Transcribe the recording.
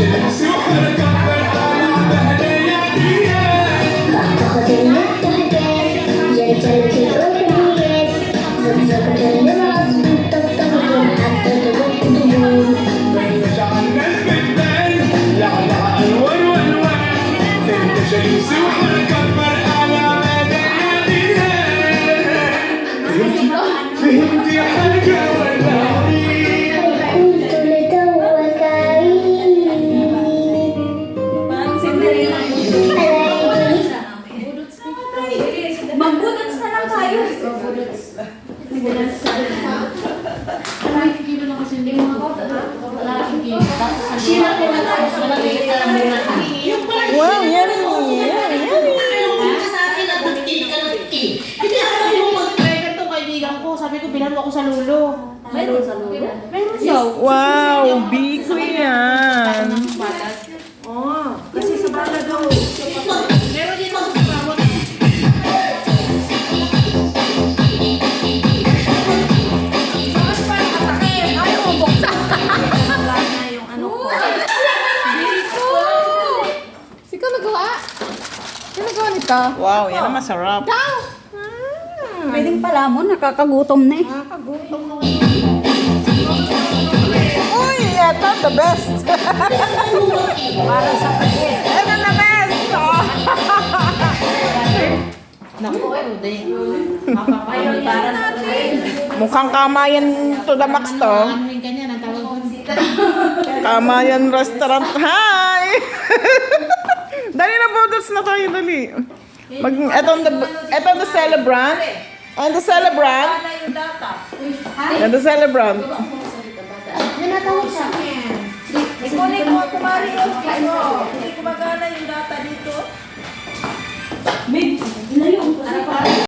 شمس وحركة فرقانة بهالليالي بعتقد التهديد جايت الأغنيات زقزقة اللباس بالطبطبة حتى تبقى دموع جعلنا البدال لعلع أنوار وألوان انت شمس وحركة فرقانة بهالليالي فهمتي حاجة ولا عيد كنت لتوك عيد Magbudots na lang tayo. Wow, yummy! Ito kaibigan ko, sabi ko bilhan mo ako sa lulo. Mayroon sa lulo. Meron daw. Wow, biko yan! Oo, kasi sa bala daw. Meron dito sa bawat. Bakit pa nakatake? Ayaw mo buksan. Wala na yung ano ko. Dito! Sino nagawa? Sino nagawa nito? Wow, yan ang masarap. Pwedeng pala mo, nakakagutom na eh. Uy, ito the best! Para sa pagkain. Ito the best! Oh. Naku, Rudy. Ayun, para sa pagkain. Mukhang kamayan to the max to. Ano yung ganyan, ang tawag ko. Kamayan restaurant. Hi! Dali na budots na tayo, dali. Etong the celebrant. And the celebrant. And the celebrant. Nanatawag siya. Ikunin ko ako, Mario. Hindi ko magana yung data dito. May, ilayo ko kasi para.